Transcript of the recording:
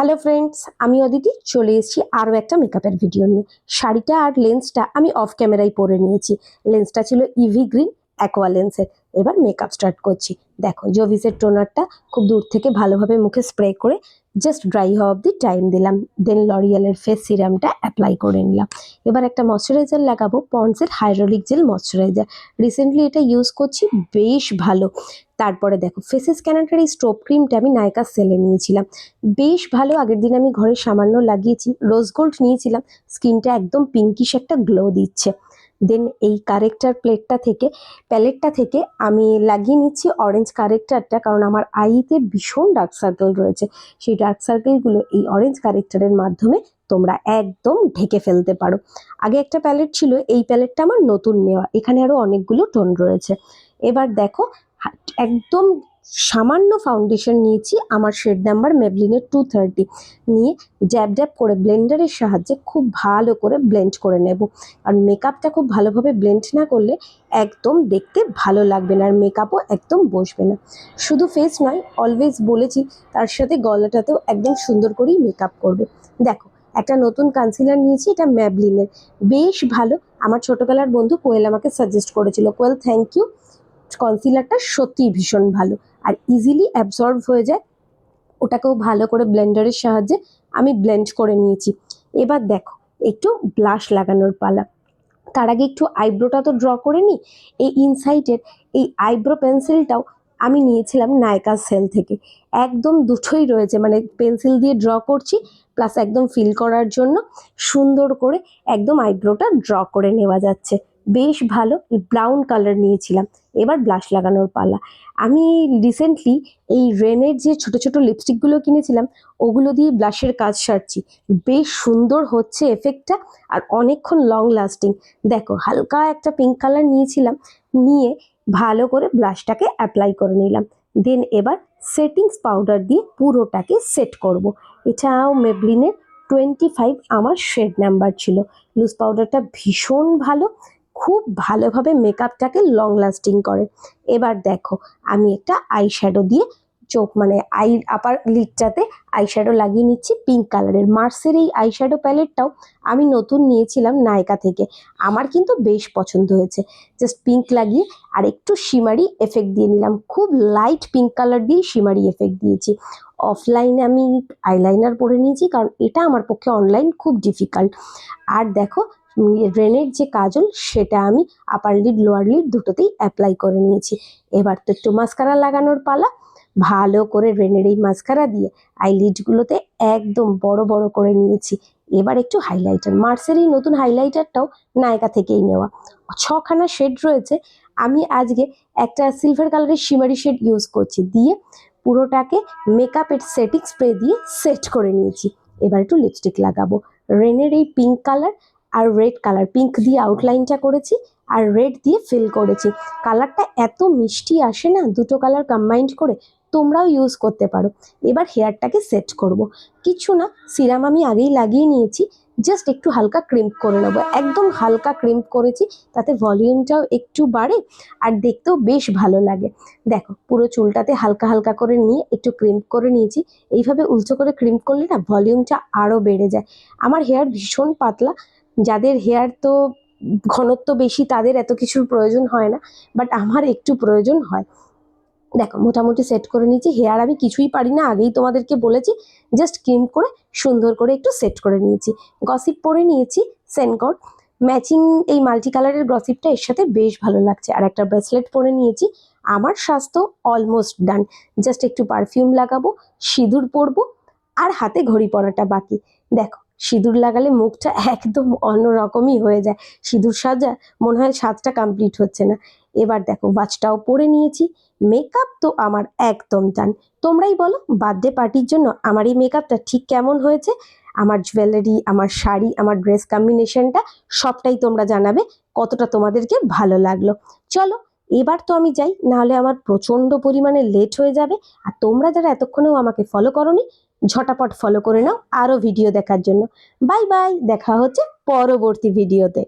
Hello friends, আমি অদিতি চলে এসেছি আরও একটা মেকআপের ভিডিও নিয়ে। শাড়িটা আর লেন্সটা আমি অফ ক্যামেরায় পরে নিয়েছি। লেন্সটা ছিল ইভি গ্রিন অ্যাকোয়া লেন্সের। এবার মেকআপ স্টার্ট করছি। দেখো, জোভিসের টোনারটা খুব দূর থেকে ভালোভাবে মুখে স্প্রে করে জাস্ট ড্রাই হওয়া অব্দি টাইম দিলাম। দেন লরিয়ালের ফেস সিরামটা অ্যাপ্লাই করে নিলাম। এবার একটা ময়শ্চারাইজার লাগাবো, পন্ডসের হাইড্রোলিক জেল ময়শ্চারাইজার। রিসেন্টলি এটা ইউজ করছি, বেশ ভালো। তারপরে দেখো, ফেসেস ক্যানাটার এই স্টোভ ক্রিমটা আমি নাইকা সেলে নিয়েছিলাম, বেশ ভালো। আগের দিন আমি ঘরে সামান্য লাগিয়েছি, রোজ গোল্ড নিয়েছিলাম, স্কিনটা একদম পিঙ্কিশ একটা গ্লো দিচ্ছে। দেন এই প্যালেটটা থেকে আমি লাগিয়ে নিচ্ছি অরেঞ্জ কারেক্টারটা, কারণ আমার আইতে ভীষণ ডার্ক সার্কেল রয়েছে। সেই ডার্ক সার্কেলগুলো এই অরেঞ্জ কারেক্টারের মাধ্যমে তোমরা একদম ঢেকে ফেলতে পারো। আগে একটা প্যালেট ছিল, এই প্যালেটটা আমার নতুন নেওয়া, এখানে আরও অনেকগুলো টোন রয়েছে। এবার দেখো, একদম সামান্য ফাউন্ডেশন নিয়েছি, আমার শেড নাম্বার মেবলিনের 230 নিয়ে ড্যাব ড্যাব করে ব্লেন্ডারের সাহায্যে খুব ভালো করে ব্লেন্ড করে নেব। আর মেকআপটা খুব ভালোভাবে ব্লেন্ড না করলে একদম দেখতে ভালো লাগবে না, আর মেকআপও একদম বসবে না। শুধু ফেস নয়, অলওয়েজ বলেছি তার সাথে গলাটাতেও একদম সুন্দর করেই মেকআপ করবে। দেখো, একটা নতুন কনসিলার নিয়েছি, এটা ম্যাবলিনের, বেশ ভালো। আমার ছোটোবেলার বন্ধু কোয়েল আমাকে সাজেস্ট করেছিল। কোয়েল, থ্যাংক ইউ। কনসিলারটা সত্যিই ভীষণ ভালো আর ইজিলি অ্যাবজর্ব হয়ে যায়। ওটাকেও ভালো করে ব্লেন্ডারের সাহায্যে আমি ব্লেন্ড করে নিয়েছি। এবার দেখো, একটু ব্লাশ লাগানোর পালা। তার আগে একটু আইব্রোটা তো ড্র করে নিই। এই ইনসাইটের এই আইব্রো পেন্সিলটাও আমি নিয়েছিলাম নায়কা সেল থেকে। একদম দুটোই রয়েছে, মানে পেন্সিল দিয়ে ড্র করছি প্লাস একদম ফিল করার জন্য সুন্দর করে একদম আইব্রোটা ড্র করে নেওয়া যাচ্ছে, বেশ ভালো। ব্রাউন কালার নিয়েছিলাম। এবার ব্লাশ লাগানোর পালা। আমি রিসেন্টলি এই রেনের যে ছোট ছোট লিপস্টিকগুলো কিনেছিলাম, ওগুলো দিয়ে ব্লাশের কাজ সারছি, বেশ সুন্দর হচ্ছে এফেক্টটা আর অনেকক্ষণ লং লাস্টিং। দেখো, হালকা একটা পিঙ্ক কালার নিয়েছিলাম, নিয়ে ভালো করে ব্লাশটাকে অ্যাপ্লাই করে নিলাম। দেন এবার সেটিংস পাউডার দিয়ে পুরোটাকে সেট করব। এটাও মেবলিনের 25 আমার শেড নাম্বার ছিল। লুজ পাউডারটা ভীষণ ভালো, খুব ভালোভাবে মেকআপটাকে লং লাস্টিং করে। এবার দেখো, আমি একটা আই শ্যাডো দিয়ে চোখ মানে আপার লিডটাতে আই শ্যাডো লাগিয়ে নিচ্ছি পিঙ্ক কালারের। মার্সের এই আই শ্যাডো প্যালেটটাও আমি নতুন নিয়েছিলাম নায়কা থেকে, আমার কিন্তু বেশ পছন্দ হয়েছে। জাস্ট পিঙ্ক লাগিয়ে আর একটু শিমারি এফেক্ট দিয়ে নিলাম, খুব লাইট পিঙ্ক কালার দিয়ে শিমারি এফেক্ট দিয়েছি। অফলাইনে আমি আইলাইনার পরে নিয়েছি, কারণ এটা আমার পক্ষে অনলাইন খুব ডিফিকাল্ট। আর দেখো, রেনের যে কাজল সেটা আমি আপার লিড লোয়ার লিড দুটোতেই অ্যাপ্লাই করে নিয়েছি। এবার তো একটু মাস্কারা লাগানোর পালা। ভালো করে রেনের এই মাস্কারা দিয়ে আইলিডগুলোতে একদম বড় বড় করে নিয়েছি। এবার একটু হাইলাইটার, মার্সের এই নতুন হাইলাইটারটাও নায়কা থেকেই নেওয়া, 6খানা শেড রয়েছে। আমি আজকে একটা সিলভার কালারের শিমারি শেড ইউজ করছি, দিয়ে পুরোটাকে মেকআপের সেটিং স্প্রে দিয়ে সেট করে নিয়েছি। এবার একটু লিপস্টিক লাগাবো। রেনের এই পিঙ্ক কালার আর রেড কালার, পিঙ্ক দিয়ে আউটলাইনটা করেছি আর রেড দিয়ে ফিল করেছি। কালারটা এত মিষ্টি আসে না, দুটো কালার কম্বাইন্ড করে, তোমরাও ইউজ করতে পারো। এবার হেয়ারটাকে সেট করব। কিছু না, সিরাম আমি আগেই লাগিয়ে নিয়েছি, জাস্ট একটু হালকা ক্রিম্প করে নেবো। একদম হালকা ক্রিম্প করেছি, তাতে ভলিউমটাও একটু বাড়ে আর দেখতেও বেশ ভালো লাগে। দেখো, পুরো চুলটাতে হালকা হালকা করে নিয়ে একটু ক্রিম্প করে নিয়েছি। এইভাবে উল্টো করে ক্রিম্প করলে না ভলিউমটা আরও বেড়ে যায়। আমার হেয়ার ভীষণ পাতলা, যাদের হেয়ার তো ঘনত্ব বেশি তাদের এত কিছুর প্রয়োজন হয় না, বাট আমার একটু প্রয়োজন হয়। দেখো, মোটামুটি সেট করে নিয়েছি। হেয়ার আমি কিছুই পারি না, আগেই তোমাদেরকে বলেছি, জাস্ট ক্রিম করে সুন্দর করে একটু সেট করে নিয়েছি। গসিপ পরে নিয়েছি সেনকর ম্যাচিং, এই মাল্টি কালারের গসিপটা এর সাথে বেশ ভালো লাগছে। আর একটা ব্রেসলেট পরে নিয়েছি। আমার স্বাস্থ্য অলমোস্ট ডান, জাস্ট একটু পারফিউম লাগাবো, সিঁদুর পরবো আর হাতে ঘড়ি পরাটা বাকি। দেখো, সিঁদুর লাগালে মুখটা একদম অন্যরকমই হয়ে যায়, সিঁদুর সাজা মনে হয় সাজটা কমপ্লিট হচ্ছে না। এবার দেখো, ওয়াচটাও পরে নিয়েছি। মেকআপ তো আমার একদম ডান। তোমরাই বলো, বার্থডে পার্টির জন্য আমার এই মেকআপটা ঠিক কেমন হয়েছে? আমার জুয়েলারি, আমার শাড়ি, আমার ড্রেস কম্বিনেশনটা সবটাই তোমরা জানাবে কতটা তোমাদেরকে ভালো লাগলো। চলো, এবার তো আমি যাই, নাহলে আমার প্রচণ্ড পরিমাণে লেট হয়ে যাবে। আর তোমরা যারা এতক্ষণেও আমাকে ফলো করোনি, ঝটাপট ফলো করে নাও আরও ভিডিও দেখার জন্য। বাই বাই, দেখা হচ্ছে পরবর্তী ভিডিওতে।